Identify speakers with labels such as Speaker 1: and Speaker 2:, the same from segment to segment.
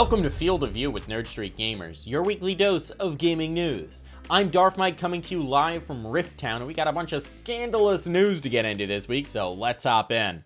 Speaker 1: Welcome to Field of View with Nerd Street Gamers, your weekly dose of gaming news. I'm Darth Mike coming to you live from Rift Town, and we got a bunch of scandalous news to get into this week, so let's hop in.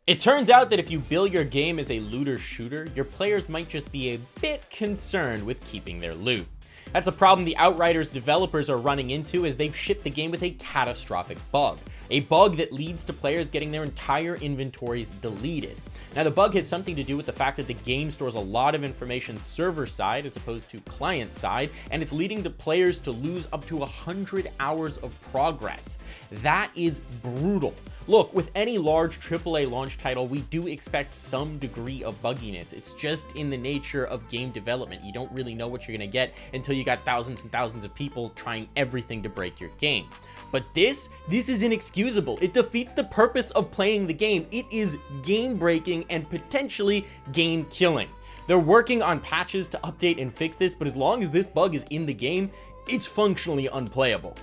Speaker 1: It turns out that if you bill your game as a looter shooter, your players might just be a bit concerned with keeping their loot. That's a problem the Outriders developers are running into as they've shipped the game with a catastrophic bug. A bug that leads to players getting their entire inventories deleted. Now, the bug has something to do with the fact that the game stores a lot of information server side as opposed to client side, and it's leading to players to lose up to 100 hours of progress. That is brutal. Look, with any large AAA launch title, we do expect some degree of bugginess. It's just in the nature of game development. You don't really know what you're gonna get until you got thousands and thousands of people trying everything to break your game. But this is inexcusable. It defeats the purpose of playing the game. It is game breaking and potentially game killing. They're working on patches to update and fix this, but as long as this bug is in the game, it's functionally unplayable.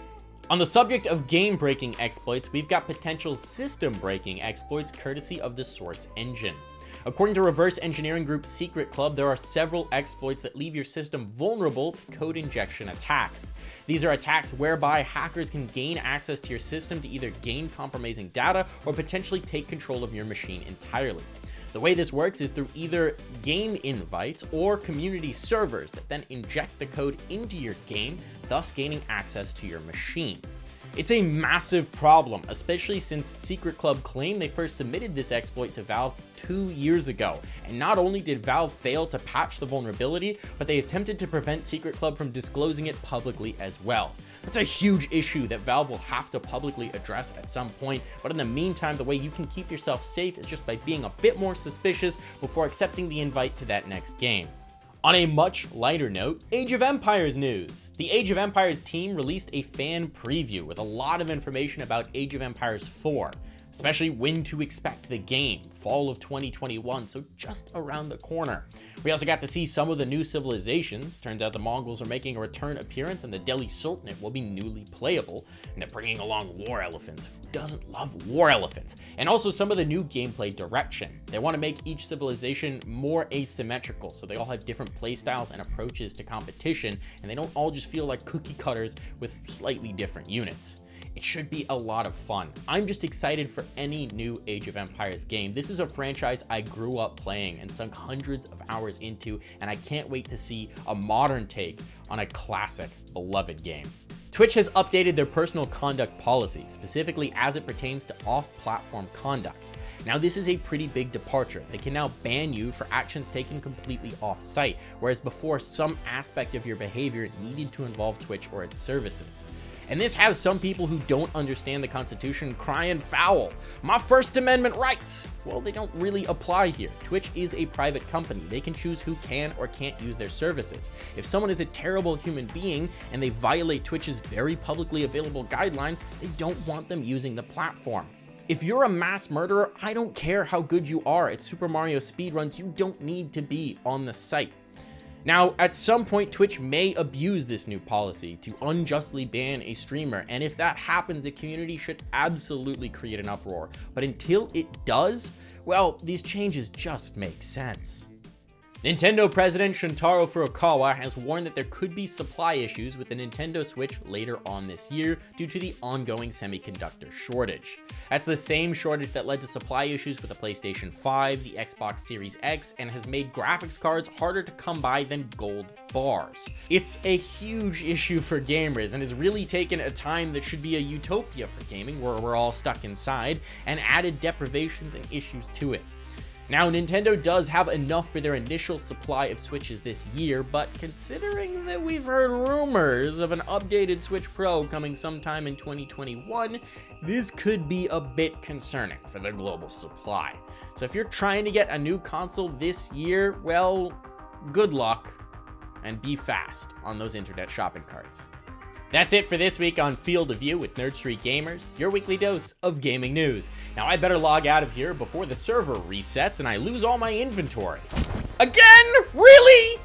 Speaker 1: On the subject of game-breaking exploits, we've got potential system-breaking exploits courtesy of the Source engine. According to reverse engineering group Secret Club, there are several exploits that leave your system vulnerable to code injection attacks. These are attacks whereby hackers can gain access to your system to either gain compromising data or potentially take control of your machine entirely. The way this works is through either game invites or community servers that then inject the code into your game, thus gaining access to your machine. It's a massive problem, especially since Secret Club claimed they first submitted this exploit to Valve 2 years ago. And not only did Valve fail to patch the vulnerability, but they attempted to prevent Secret Club from disclosing it publicly as well. That's a huge issue that Valve will have to publicly address at some point, but in the meantime, the way you can keep yourself safe is just by being a bit more suspicious before accepting the invite to that next game. On a much lighter note, Age of Empires news. The Age of Empires team released a fan preview with a lot of information about Age of Empires 4, especially when to expect the game, fall of 2021, so just around the corner. We also got to see some of the new civilizations. Turns out the Mongols are making a return appearance and the Delhi Sultanate will be newly playable, and they're bringing along war elephants. Who doesn't love war elephants? And also some of the new gameplay direction. They want to make each civilization more asymmetrical, so they all have different playstyles and approaches to competition, and they don't all just feel like cookie cutters with slightly different units. It should be a lot of fun. I'm just excited for any new Age of Empires game. This is a franchise I grew up playing and sunk hundreds of hours into, and I can't wait to see a modern take on a classic, beloved game. Twitch has updated their personal conduct policy, specifically as it pertains to off-platform conduct. Now, this is a pretty big departure. They can now ban you for actions taken completely off-site, whereas before some aspect of your behavior needed to involve Twitch or its services. And this has some people who don't understand the Constitution crying foul. My First Amendment rights! Well, they don't really apply here. Twitch is a private company. They can choose who can or can't use their services. If someone is a terrible human being and they violate Twitch's very publicly available guidelines, they don't want them using the platform. If you're a mass murderer, I don't care how good you are at Super Mario speedruns, you don't need to be on the site. Now, at some point, Twitch may abuse this new policy to unjustly ban a streamer, and if that happens, the community should absolutely create an uproar. But until it does, well, these changes just make sense. Nintendo President Shuntaro Furukawa has warned that there could be supply issues with the Nintendo Switch later on this year due to the ongoing semiconductor shortage. That's the same shortage that led to supply issues with the PlayStation 5, the Xbox Series X, and has made graphics cards harder to come by than gold bars. It's a huge issue for gamers and has really taken a time that should be a utopia for gaming, where we're all stuck inside, and added deprivations and issues to it. Now, Nintendo does have enough for their initial supply of Switches this year, but considering that we've heard rumors of an updated Switch Pro coming sometime in 2021, this could be a bit concerning for their global supply. So if you're trying to get a new console this year, well, good luck, and be fast on those internet shopping carts. That's it for this week on Field of View with Nerd Street Gamers, your weekly dose of gaming news. Now, I better log out of here before the server resets and I lose all my inventory. Again? Really?